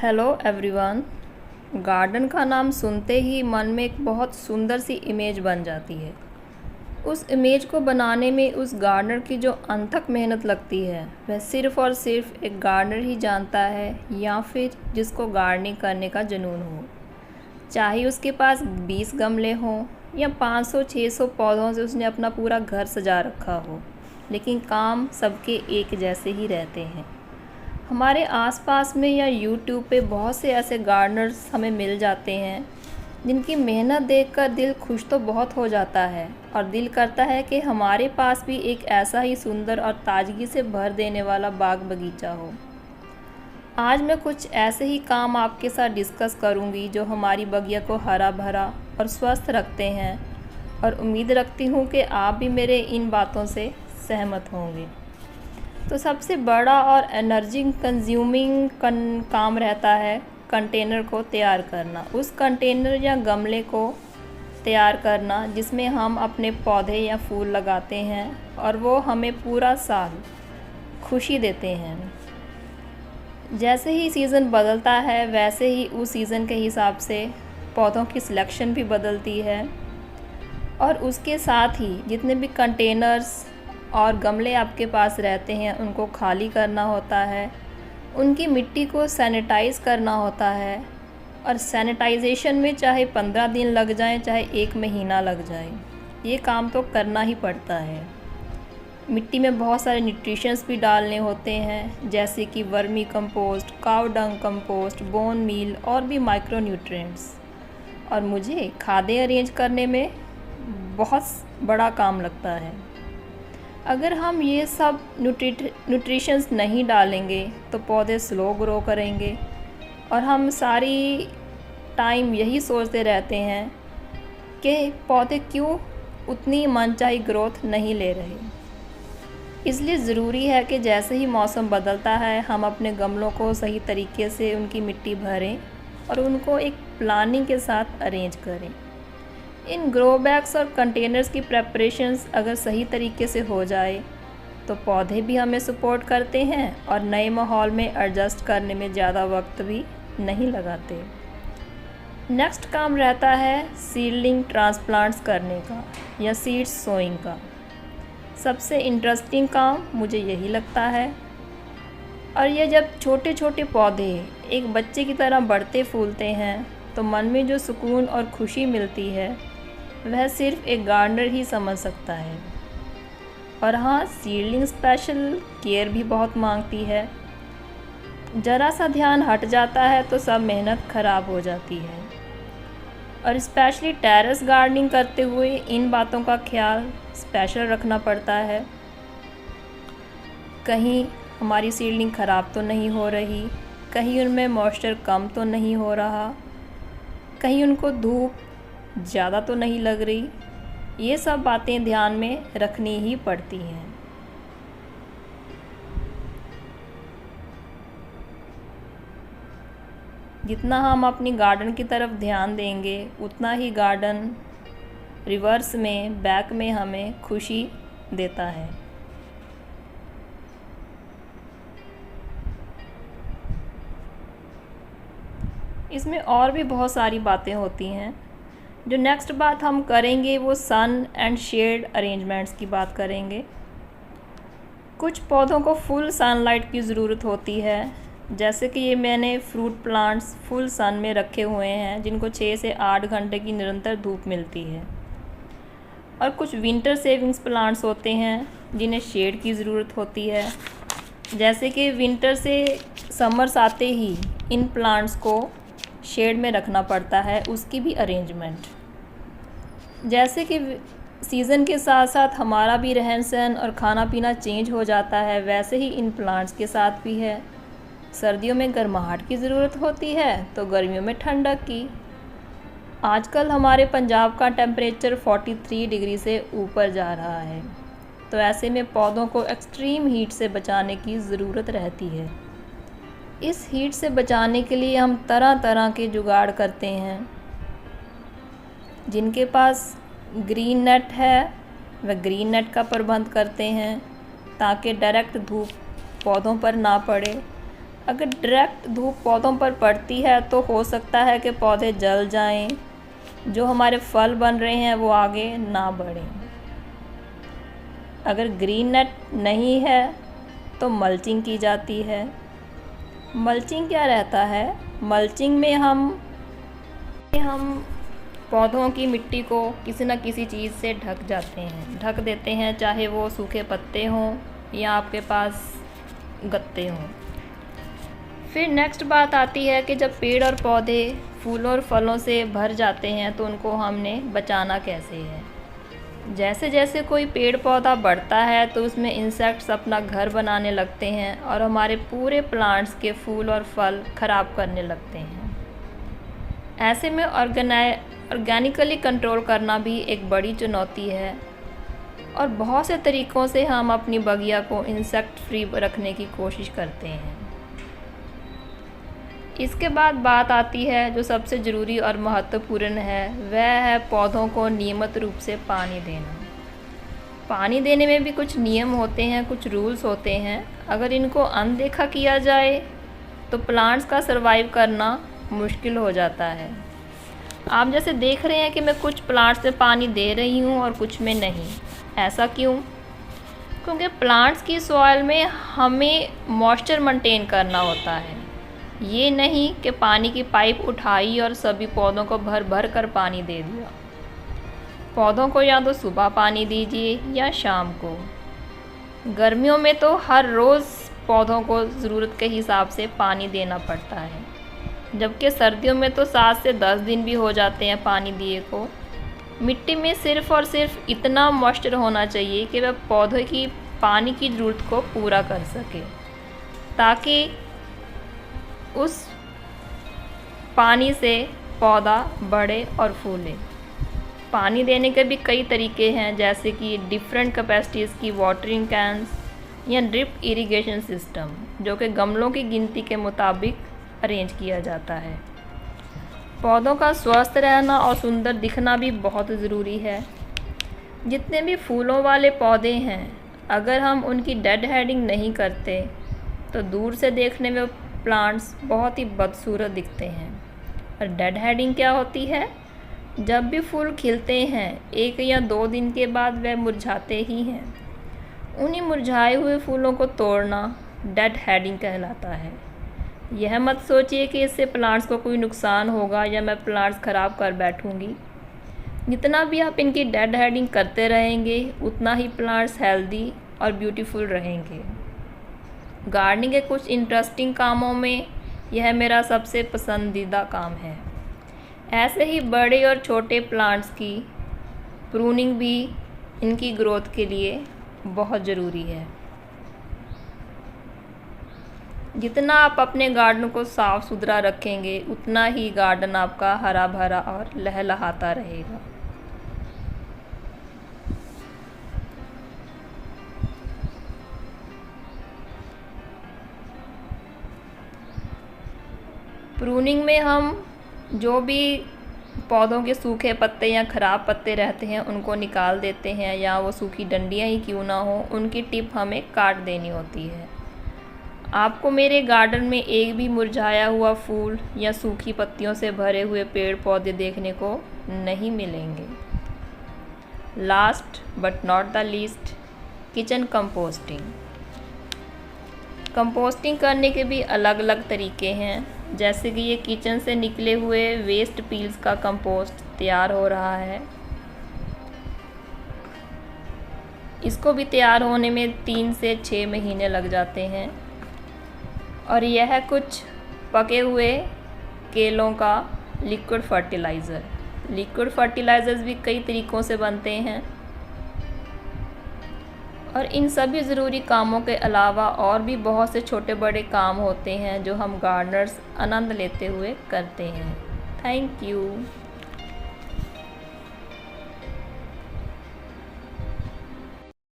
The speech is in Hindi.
Hello everyone. गार्डन का नाम सुनते ही मन में एक बहुत सुंदर सी इमेज बन जाती है। उस इमेज को बनाने में उस गार्डनर की जो अनथक मेहनत लगती है वह सिर्फ़ और सिर्फ एक गार्डनर ही जानता है, या फिर जिसको गार्डनिंग करने का जुनून हो। चाहे उसके पास 20 गमले हों या 500-600 पौधों से उसने अपना पूरा घर सजा रखा हो, लेकिन काम सबके एक जैसे ही रहते हैं। हमारे आसपास में या यूट्यूब पे बहुत से ऐसे गार्डनर्स हमें मिल जाते हैं जिनकी मेहनत देखकर दिल खुश तो बहुत हो जाता है, और दिल करता है कि हमारे पास भी एक ऐसा ही सुंदर और ताजगी से भर देने वाला बाग बगीचा हो। आज मैं कुछ ऐसे ही काम आपके साथ डिस्कस करूंगी जो हमारी बगिया को हरा भरा और स्वस्थ रखते हैं, और उम्मीद रखती हूँ कि आप भी मेरे इन बातों से सहमत होंगे। तो सबसे बड़ा और एनर्जी कंज्यूमिंग काम रहता है कंटेनर को तैयार करना। उस कंटेनर या गमले को तैयार करना जिसमें हम अपने पौधे या फूल लगाते हैं, और वो हमें पूरा साल खुशी देते हैं। जैसे ही सीज़न बदलता है वैसे ही उस सीज़न के हिसाब से पौधों की सिलेक्शन भी बदलती है, और उसके साथ ही जितने भी कंटेनर्स और गमले आपके पास रहते हैं उनको खाली करना होता है, उनकी मिट्टी को सैनिटाइज़ करना होता है। और सैनिटाइजेशन में चाहे 15 दिन लग जाएं, चाहे 1 महीना लग जाए, ये काम तो करना ही पड़ता है। मिट्टी में बहुत सारे न्यूट्रिशंस भी डालने होते हैं, जैसे कि वर्मी कंपोस्ट, काऊ डंग कंपोस्ट, बोन मील और भी माइक्रो न्यूट्रिएंट्स। और मुझे खादें अरेंज करने में बहुत बड़ा काम लगता है। अगर हम ये सब न्यूट्रिशंस नहीं डालेंगे तो पौधे स्लो ग्रो करेंगे, और हम सारी टाइम यही सोचते रहते हैं कि पौधे क्यों उतनी मनचाही ग्रोथ नहीं ले रहे। इसलिए ज़रूरी है कि जैसे ही मौसम बदलता है हम अपने गमलों को सही तरीके से उनकी मिट्टी भरें और उनको एक प्लानिंग के साथ अरेंज करें। इन ग्रो बैग्स और कंटेनर्स की प्रेपरेशंस अगर सही तरीके से हो जाए तो पौधे भी हमें सपोर्ट करते हैं और नए माहौल में एडजस्ट करने में ज़्यादा वक्त भी नहीं लगाते। नेक्स्ट काम रहता है सीडलिंग ट्रांसप्लांट्स करने का या सीड्स सोइंग का। सबसे इंटरेस्टिंग काम मुझे यही लगता है। और ये जब छोटे छोटे पौधे एक बच्चे की तरह बढ़ते फूलते हैं तो मन में जो सुकून और खुशी मिलती है वह सिर्फ एक गार्डनर ही समझ सकता है। और हाँ, सीडलिंग स्पेशल केयर भी बहुत मांगती है। ज़रा सा ध्यान हट जाता है तो सब मेहनत ख़राब हो जाती है। और स्पेशली टेरेस गार्डनिंग करते हुए इन बातों का ख्याल स्पेशल रखना पड़ता है। कहीं हमारी सीडलिंग ख़राब तो नहीं हो रही, कहीं उनमें मॉइस्चर कम तो नहीं हो रहा, कहीं उनको धूप ज़्यादा तो नहीं लग रही। ये सब बातें ध्यान में रखनी ही पड़ती हैं। जितना हम अपनी गार्डन की तरफ ध्यान देंगे उतना ही गार्डन रिवर्स में, बैक में हमें खुशी देता है। इसमें और भी बहुत सारी बातें होती हैं। जो नेक्स्ट बात हम करेंगे वो सन एंड शेड अरेंजमेंट्स की बात करेंगे। कुछ पौधों को फुल सनलाइट की ज़रूरत होती है, जैसे कि ये मैंने फ्रूट प्लांट्स फुल सन में रखे हुए हैं जिनको 6 से 8 घंटे की निरंतर धूप मिलती है। और कुछ विंटर सेविंग्स प्लांट्स होते हैं जिन्हें शेड की ज़रूरत होती है, जैसे कि विंटर से समर्स आते ही इन प्लांट्स को शेड में रखना पड़ता है, उसकी भी अरेंजमेंट। जैसे कि सीज़न के साथ साथ हमारा भी रहन सहन और खाना पीना चेंज हो जाता है, वैसे ही इन प्लांट्स के साथ भी है। सर्दियों में गर्माहट की ज़रूरत होती है तो गर्मियों में ठंडक की। आजकल हमारे पंजाब का टेम्परेचर 43 डिग्री से ऊपर जा रहा है, तो ऐसे में पौधों को एक्सट्रीम हीट से बचाने की ज़रूरत रहती है। इस हीट से बचाने के लिए हम तरह तरह के जुगाड़ करते हैं। जिनके पास ग्रीन नेट है वह ग्रीन नेट का प्रबंध करते हैं ताकि डायरेक्ट धूप पौधों पर ना पड़े। अगर डायरेक्ट धूप पौधों पर पड़ती है तो हो सकता है कि पौधे जल जाएं, जो हमारे फल बन रहे हैं वो आगे ना बढ़ें। अगर ग्रीन नेट नहीं है तो मल्चिंग की जाती है। मल्चिंग क्या रहता है? मल्चिंग में हम पौधों की मिट्टी को किसी न किसी चीज़ से ढक देते हैं, चाहे वो सूखे पत्ते हों या आपके पास गत्ते हों। फिर नेक्स्ट बात आती है कि जब पेड़ और पौधे फूलों और फलों से भर जाते हैं तो उनको हमने बचाना कैसे है। जैसे जैसे कोई पेड़ पौधा बढ़ता है तो उसमें इंसेक्ट्स अपना घर बनाने लगते हैं और हमारे पूरे प्लांट्स के फूल और फल ख़राब करने लगते हैं। ऐसे में ऑर्गेनिकली कंट्रोल करना भी एक बड़ी चुनौती है और बहुत से तरीक़ों से हम अपनी बगिया को इंसेक्ट फ्री रखने की कोशिश करते हैं। इसके बाद बात आती है जो सबसे ज़रूरी और महत्वपूर्ण है, वह है पौधों को नियमित रूप से पानी देना। पानी देने में भी कुछ नियम होते हैं, कुछ रूल्स होते हैं। अगर इनको अनदेखा किया जाए तो प्लांट्स का सर्वाइव करना मुश्किल हो जाता है। आप जैसे देख रहे हैं कि मैं कुछ प्लांट्स में पानी दे रही हूँ और कुछ में नहीं। ऐसा क्यों? क्योंकि प्लांट्स की सॉइल में हमें मॉइस्चर मेंटेन करना होता है। ये नहीं कि पानी की पाइप उठाई और सभी पौधों को भर भर कर पानी दे दिया। पौधों को या तो सुबह पानी दीजिए या शाम को। गर्मियों में तो हर रोज़ पौधों को ज़रूरत के हिसाब से पानी देना पड़ता है, जबकि सर्दियों में तो 7 से 10 दिन भी हो जाते हैं पानी दिए को। मिट्टी में सिर्फ़ और सिर्फ इतना मॉइस्चर होना चाहिए कि वह पौधे की पानी की ज़रूरत को पूरा कर सके, ताकि उस पानी से पौधा बढ़े और फूले। पानी देने के भी कई तरीके हैं, जैसे कि डिफरेंट कैपेसिटीज़ की वाटरिंग कैंस या ड्रिप इरिगेशन सिस्टम, जो कि गमलों की गिनती के मुताबिक अरेंज किया जाता है। पौधों का स्वस्थ रहना और सुंदर दिखना भी बहुत ज़रूरी है। जितने भी फूलों वाले पौधे हैं, अगर हम उनकी डेड हेडिंग नहीं करते तो दूर से देखने में प्लांट्स बहुत ही बदसूरत दिखते हैं। और डेड हेडिंग क्या होती है? जब भी फूल खिलते हैं 1 या 2 दिन के बाद वह मुरझाते ही हैं। उन्हीं मुरझाए हुए फूलों को तोड़ना डेड हेडिंग कहलाता है। यह मत सोचिए कि इससे प्लांट्स को कोई नुकसान होगा या मैं प्लांट्स ख़राब कर बैठूंगी। जितना भी आप इनकी डेड हेडिंग करते रहेंगे उतना ही प्लांट्स हेल्दी और ब्यूटीफुल रहेंगे। गार्डनिंग के कुछ इंटरेस्टिंग कामों में यह मेरा सबसे पसंदीदा काम है। ऐसे ही बड़े और छोटे प्लांट्स की प्रूनिंग भी इनकी ग्रोथ के लिए बहुत ज़रूरी है। जितना आप अपने गार्डन को साफ़ सुथरा रखेंगे उतना ही गार्डन आपका हरा भरा और लहलहाता रहेगा। प्रूनिंग में हम जो भी पौधों के सूखे पत्ते या ख़राब पत्ते रहते हैं उनको निकाल देते हैं, या वो सूखी डंडियाँ ही क्यों ना हो, उनकी टिप हमें काट देनी होती है। आपको मेरे गार्डन में एक भी मुरझाया हुआ फूल या सूखी पत्तियों से भरे हुए पेड़ पौधे देखने को नहीं मिलेंगे। Last but not the least, kitchen composting. Composting करने के भी अलग अलग तरीके हैं, जैसे कि ये किचन से निकले हुए वेस्ट पील्स का कंपोस्ट तैयार हो रहा है। इसको भी तैयार होने में 3 से 6 महीने लग जाते हैं। और यह कुछ पके हुए केलों का लिक्विड फर्टिलाइज़र। लिक्विड फर्टिलाइज़र्स भी कई तरीक़ों से बनते हैं और इन सभी ज़रूरी कामों के अलावा और भी बहुत से छोटे बड़े काम होते हैं जो हम गार्डनर्स आनंद लेते हुए करते हैं। Thank you.